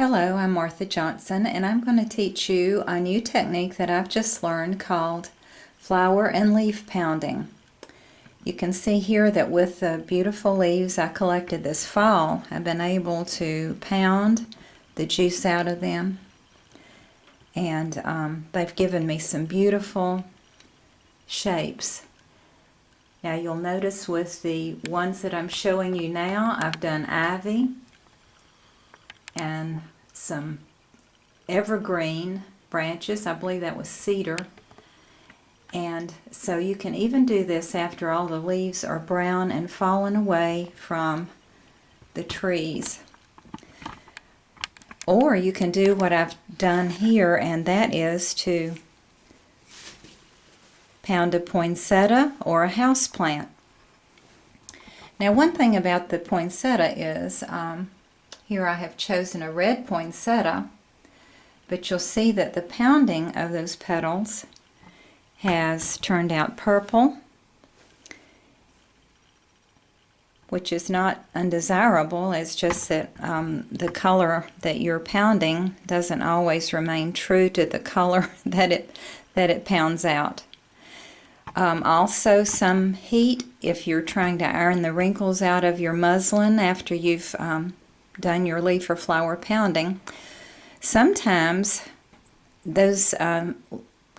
Hello, I'm Martha Johnson, and I'm going to teach you a new technique that I've just learned called flower and leaf pounding. You can see here that with the beautiful leaves I collected this fall, I've been able to pound the juice out of them, and they've given me some beautiful shapes. Now you'll notice with the ones that I'm showing you now, I've done ivy and some evergreen branches. I believe that was cedar. And so you can even do this after all the leaves are brown and fallen away from the trees. Or you can do what I've done here, and that is to pound a poinsettia or a house plant. Now one thing about the poinsettia is here I have chosen a red poinsettia, but you'll see that the pounding of those petals has turned out purple, which is not undesirable. It's just that the color that you're pounding doesn't always remain true to the color that it pounds out. Also some heat if you're trying to iron the wrinkles out of your muslin after you've done your leaf or flower pounding. Sometimes those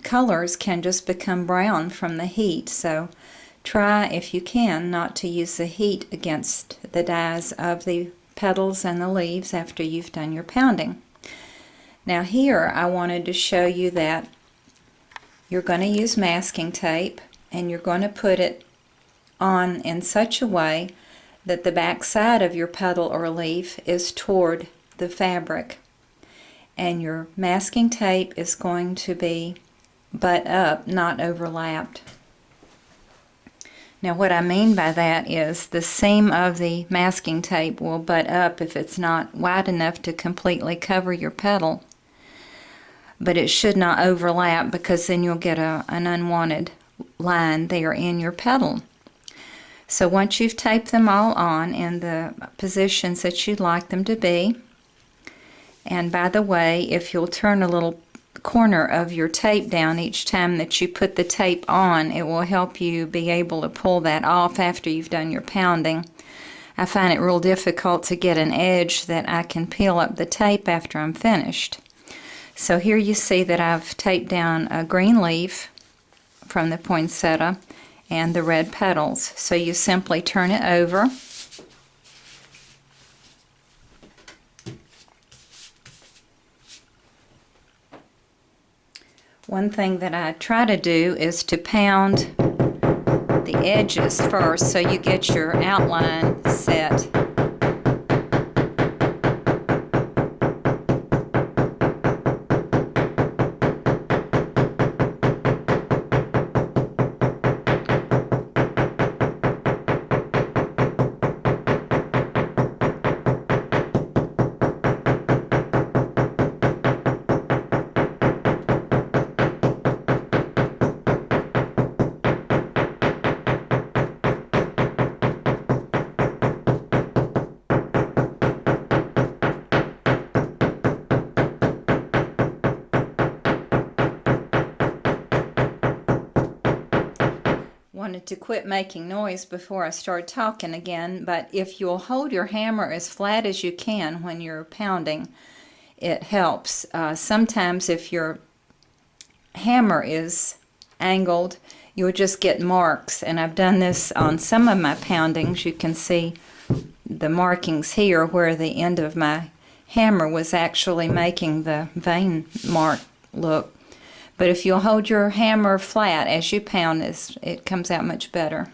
colors can just become brown from the heat, so try, if you can, not to use the heat against the dyes of the petals and the leaves after you've done your pounding. Now here I wanted to show you that you're going to use masking tape, and you're going to put it on in such a way that the back side of your petal or leaf is toward the fabric, and your masking tape is going to be butt up, not overlapped. Now what I mean by that is the seam of the masking tape will butt up if it's not wide enough to completely cover your petal, but it should not overlap, because then you'll get an unwanted line there in your petal. So once you've taped them all on in the positions that you'd like them to be, and by the way, if you'll turn a little corner of your tape down each time that you put the tape on, it will help you be able to pull that off after you've done your pounding. I find it real difficult to get an edge that I can peel up the tape after I'm finished. So here you see that I've taped down a green leaf from the poinsettia and the red petals. So you simply turn it over. One thing that I try to do is to pound the edges first so you get your outline set. Wanted to quit making noise before I start talking again, but if you'll hold your hammer as flat as you can when you're pounding, it helps. Sometimes if your hammer is angled, you'll just get marks, and I've done this on some of my poundings. You can see the markings here where the end of my hammer was actually making the vein mark look. But if you'll hold your hammer flat as you pound this, it comes out much better.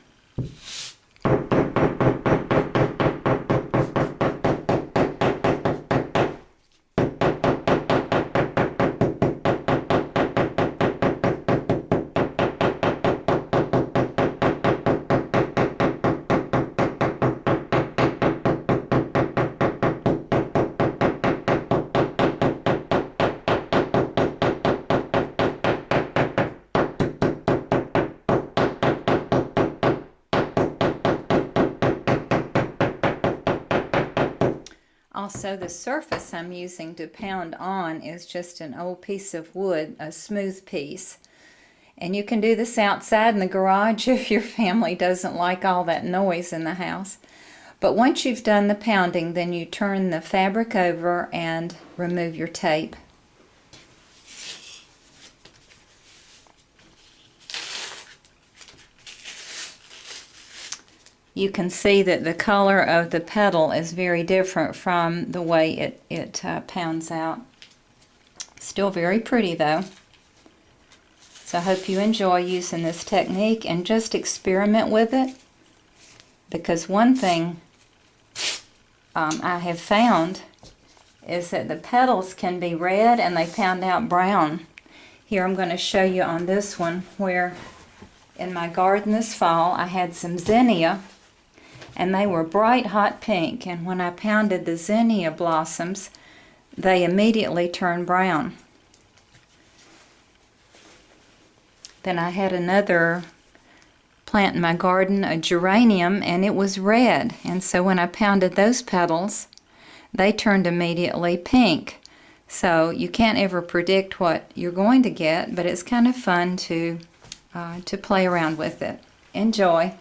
Also, the surface I'm using to pound on is just an old piece of wood, a smooth piece. And you can do this outside in the garage if your family doesn't like all that noise in the house. But once you've done the pounding, then you turn the fabric over and remove your tape. You can see that the color of the petal is very different from the way it pounds out. Still very pretty though. So I hope you enjoy using this technique and just experiment with it. Because one thing I have found is that the petals can be red and they pound out brown. Here I'm going to show you on this one where in my garden this fall I had some zinnia. And they were bright hot pink, and when I pounded the zinnia blossoms, they immediately turned brown. Then I had another plant in my garden, a geranium, and it was red. And so when I pounded those petals, they turned immediately pink. So you can't ever predict what you're going to get, but it's kind of fun to play around with it. Enjoy.